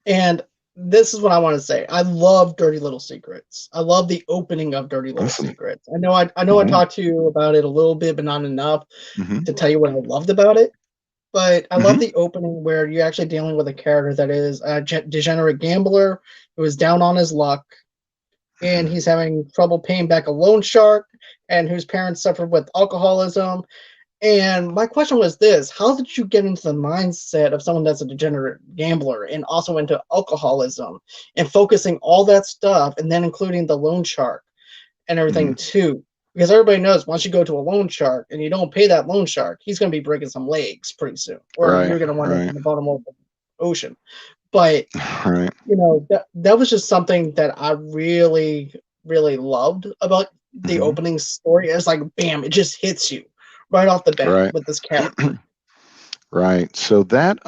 And this is what I want to say. I love Dirty Little Secrets. I love the opening of Dirty Little Secrets. I know I talked to you about it a little bit, but not enough to tell you what I loved about it. But I love the opening where you're actually dealing with a character that is a degenerate gambler who is down on his luck, and he's having trouble paying back a loan shark, and whose parents suffered with alcoholism. And my question was this: how did you get into the mindset of someone that's a degenerate gambler and also into alcoholism and focusing all that stuff and then including the loan shark and everything too? Because everybody knows once you go to a loan shark and you don't pay that loan shark, he's going to be breaking some legs pretty soon, or you're going to wind up in the bottom of the ocean. But that was just something that I really, really loved about the opening story. It's like, bam, it just hits you right off the bat with this character. Right. So that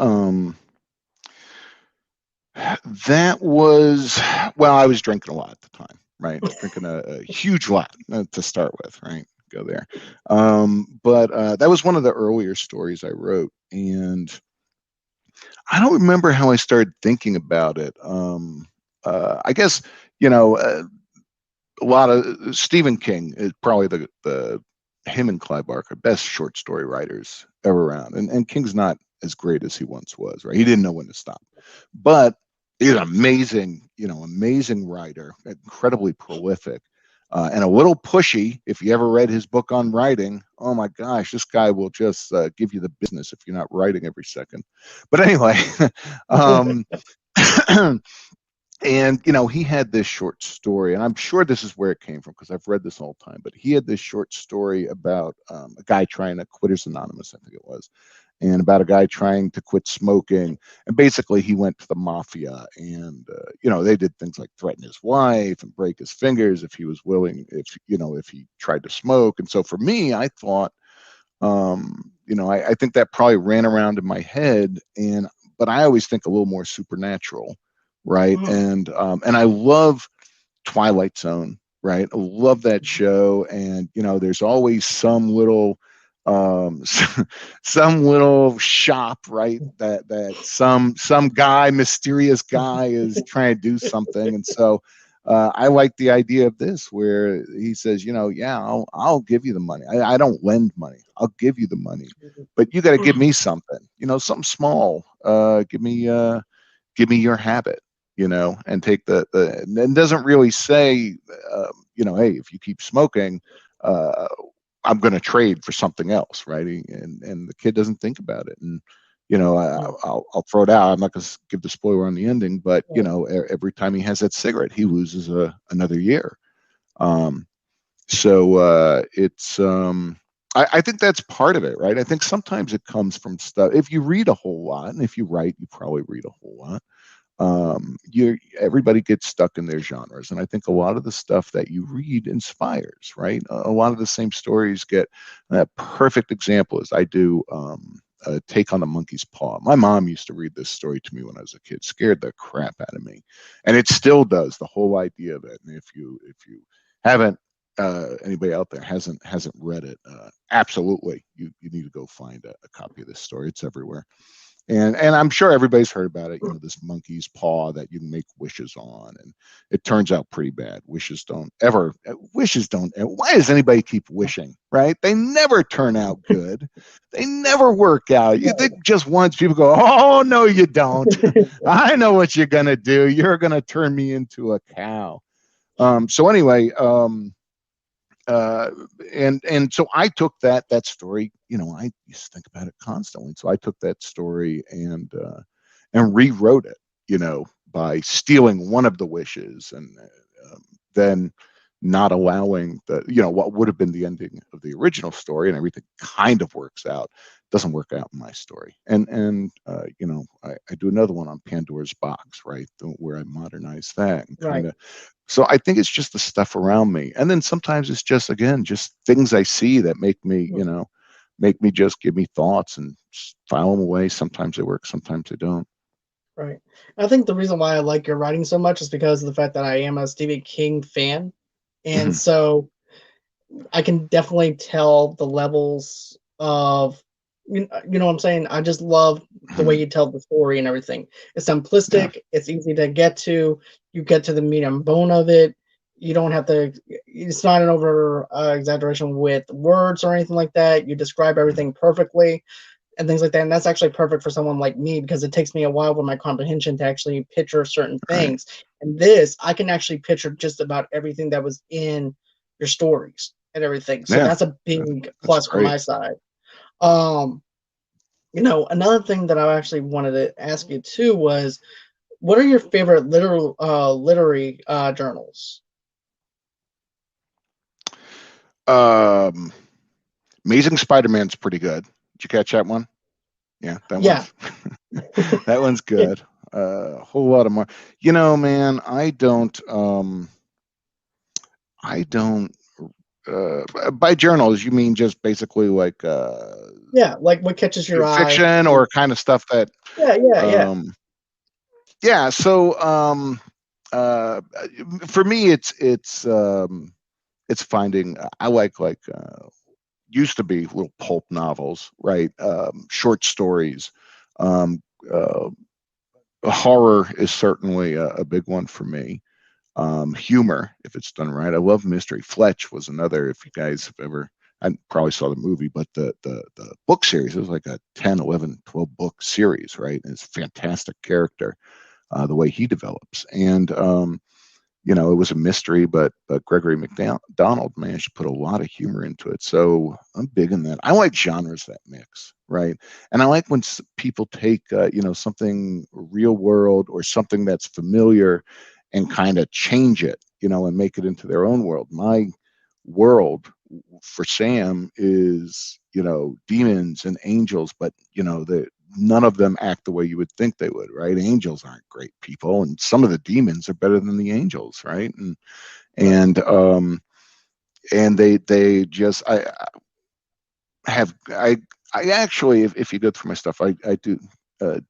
was, well, I was drinking a lot at the time, right? Drinking a huge lot to start with, right? Go there. But that was one of the earlier stories I wrote. And I don't remember how I started thinking about it. I guess, you know, a lot of Stephen King is probably the him and Clive Barker best short story writers ever around. And King's not as great as he once was, right? He didn't know when to stop, but he's an amazing, amazing writer, incredibly prolific. And a little pushy. If you ever read his book on writing, oh my gosh, this guy will just give you the business if you're not writing every second. But anyway, um, and he had this short story, and I'm sure this is where it came from because I've read this all the time. But he had this short story about a guy trying to Quitters Anonymous, I think it was, and about a guy trying to quit smoking. And basically, he went to the mafia, and they did things like threaten his wife and break his fingers if he was willing, if he tried to smoke. And so for me, I thought, I think that probably ran around in my head, but I always think a little more supernatural, right? And I love Twilight Zone, right? I love that show, and there's always some little some little shop, right, that some guy, mysterious guy, is trying to do something. And so I like the idea of this where he says, yeah, I'll give you the money. I don't lend money. I'll give you the money, but you got to give me something, something small. Give me your habit, and take and doesn't really say, hey, if you keep smoking, I'm going to trade for something else, right? And the kid doesn't think about it. And I'll throw it out. I'm not going to give the spoiler on the ending, but every time he has that cigarette, he loses another year. So it's I think that's part of it, right? I think sometimes it comes from stuff. If you read a whole lot, and if you write, you probably read a whole lot. Everybody gets stuck in their genres, and I think a lot of the stuff that you read inspires, right? A lot of the same stories get that. Perfect example is I do Take on the Monkey's Paw. My mom used to read this story to me when I was a kid, scared the crap out of me, and it still does. The whole idea of it. And if you haven't, anybody out there hasn't read it, absolutely, you need to go find a copy of this story. It's everywhere. And I'm sure everybody's heard about it, this monkey's paw that you can make wishes on, and it turns out pretty bad. Wishes don't. Why does anybody keep wishing, right? They never turn out good. They never work out. You think just once people go, oh, no, you don't. I know what you're going to do. You're going to turn me into a cow. So anyway, and so I took that story, I used to think about it constantly. So I took that story and rewrote it, by stealing one of the wishes, and then not allowing what would have been the ending of the original story, and everything kind of works out. Doesn't work out in my story. And I do another one on Pandora's Box, right, where I modernize that and kind of. So I think it's just the stuff around me. And then sometimes it's just, again, just things I see that make me, just give me thoughts and file them away. Sometimes they work, sometimes they don't. Right. I think the reason why I like your writing so much is because of the fact that I am a Stephen King fan. And so I can definitely tell the levels of, you know what I'm saying? I just love the way you tell the story and everything. It's simplistic. It's easy to get to. You get to the meat and bone of it. You don't have to, it's not an over exaggeration with words or anything like that. You describe everything perfectly and things like that. And that's actually perfect for someone like me because it takes me a while with my comprehension to actually picture certain things. And this, I can actually picture just about everything that was in your stories and everything. So that's a big plus from my side. Another thing that I actually wanted to ask you too was, what are your favorite literary journals? Amazing Spider-Man's pretty good. Did you catch that one? Yeah, that one's good. A whole lot of more. Man, I don't by journals you mean just basically like like what catches your eye, fiction or kind of stuff that so for me it's finding, I like used to be little pulp novels, right? Short stories, uh, horror is certainly a big one for me. Humor, if it's done right. I love mystery. Fletch was another. If you guys have ever, I probably saw the movie, but the book series, it was like a 10, 11, 12 book series, right? And it's a fantastic character, the way he develops. And it was a mystery, but Gregory McDonald managed to put a lot of humor into it. So I'm big in that. I like genres that mix, right? And I like when people take something real world or something that's familiar and kind of change it, and make it into their own world. My world for Sam is, demons and angels, but none of them act the way you would think they would, right? Angels aren't great people, and some of the demons are better than the angels, right? And they just I actually, if you go through my stuff, I do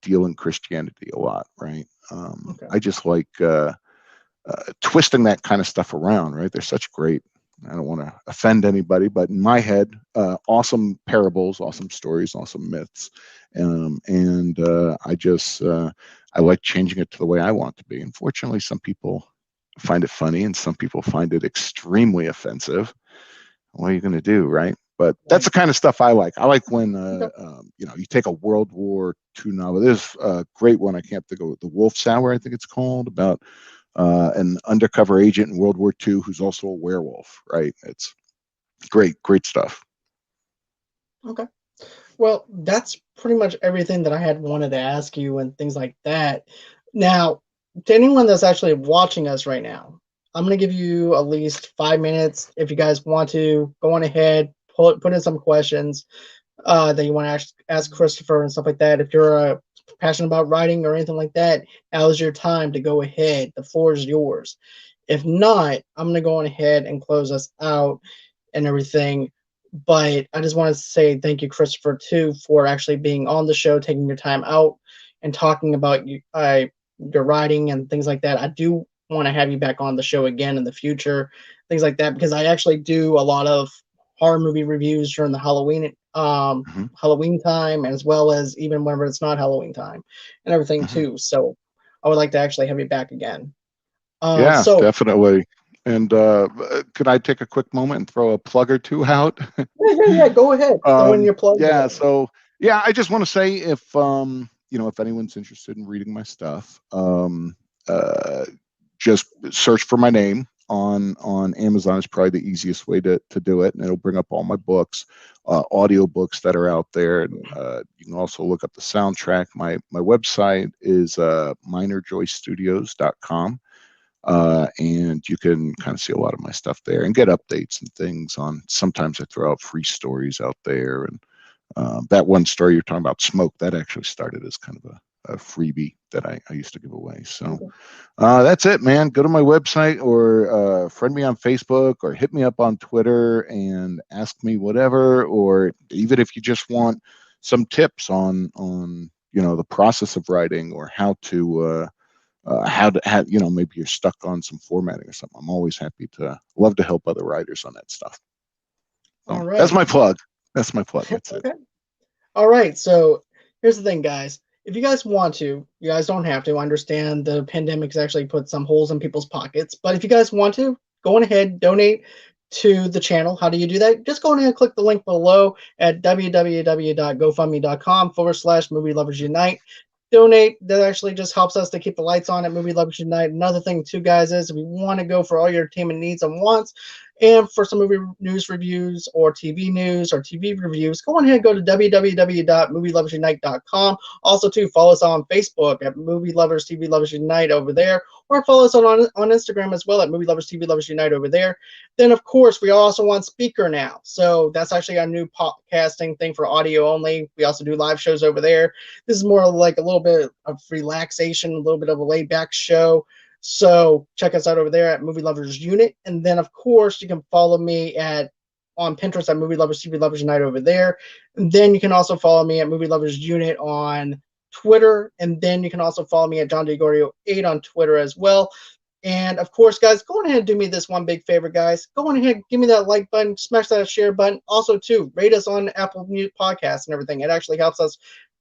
deal in Christianity a lot, right? Okay. I just like twisting that kind of stuff around, right? They're such great. I don't want to offend anybody, but in my head, awesome parables, awesome stories, awesome myths, and I like changing it to the way I want to be. Unfortunately, some people find it funny, and some people find it extremely offensive. What are you going to do, right? But that's the kind of stuff I like. I like when you take a World War II novel. There's a great one, I can't think of, The Wolf's Hour, I think it's called, about an undercover agent in World War II who's also a werewolf, right? It's great stuff. Okay. Well, that's pretty much everything that I had wanted to ask you and things like that. Now, to anyone that's actually watching us right now, I'm going to give you at least 5 minutes. If you guys want to, go on ahead, put in some questions that you want to ask Christopher and stuff like that. If you're passionate about writing or anything like that, now is your time to go ahead. The floor is yours. If not, I'm going to go on ahead and close us out and everything. But I just want to say thank you, Christopher, too, for actually being on the show, taking your time out and talking about your writing and things like that. I do want to have you back on the show again in the future, things like that, because I actually do a lot of horror movie reviews during the Halloween time, as well as even whenever it's not Halloween time and everything too. So I would like to actually have you back again. Yeah, So definitely. And could I take a quick moment and throw a plug or two out? yeah, go ahead, throw in your plug. Yeah, so yeah, I just want to say if anyone's interested in reading my stuff, uh, just search for my name on Amazon is probably the easiest way to do it, and it'll bring up all my books, audio books that are out there, and you can also look up the soundtrack. My website is minorjoystudios.com. And you can kind of see a lot of my stuff there and get updates and things on. Sometimes I throw out free stories out there, and that one story you're talking about, Smoke, that actually started as kind of a freebie that I used to give away. So that's it, man. Go to my website or friend me on Facebook or hit me up on Twitter and ask me whatever, or even if you just want some tips on the process of writing or how to maybe you're stuck on some formatting or something. I'm always love to help other writers on that stuff. So all right. that's my plug. That's it. Okay. All right. So here's the thing, guys. If you guys want to, you guys don't have to. I understand the pandemic's actually put some holes in people's pockets, but if you guys want to, go on ahead, donate to the channel. How do you do that? Just go on ahead and click the link below at www.gofundme.com/Movie Lovers Unite. Donate. That actually just helps us to keep the lights on at Movie Lovers Unite. Another thing, too, guys, is if you want to go for all your entertainment needs and wants, and for some movie news reviews or TV news or TV reviews, go on ahead and go to www.movieloversunite.com. Also, too, follow us on Facebook at Movie Lovers TV Lovers Unite over there, or follow us on Instagram as well at Movie Lovers TV Lovers Unite over there. Then, of course, we also on Speaker now. So that's actually our new podcasting thing for audio only. We also do live shows over there. This is more like a little bit of relaxation, a little bit of a laid back show. So check us out over there at Movie Lovers Unit. And then, of course, you can follow me on Pinterest at Movie Lovers TV Lovers Unite over there. And then you can also follow me at Movie Lovers Unit on Twitter. And then you can also follow me at John DeGorio 8 on Twitter as well. And of course, guys, go on ahead and do me this one big favor, guys. Go on ahead, give me that like button, smash that share button. Also, too, rate us on Apple Music Podcasts and everything. It actually helps us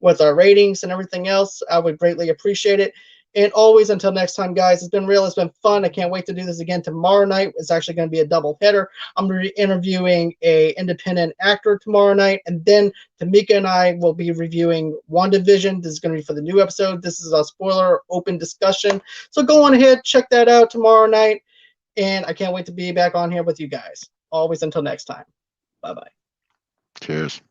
with our ratings and everything else. I would greatly appreciate it. And always, until next time, guys, it's been real. It's been fun. I can't wait to do this again tomorrow night. It's actually going to be a double header. I'm going to be interviewing a independent actor tomorrow night, and then Tamika and I will be reviewing WandaVision. This is going to be for the new episode. This is a spoiler open discussion. So go on ahead, check that out tomorrow night. And I can't wait to be back on here with you guys. Always, until next time. Bye-bye. Cheers.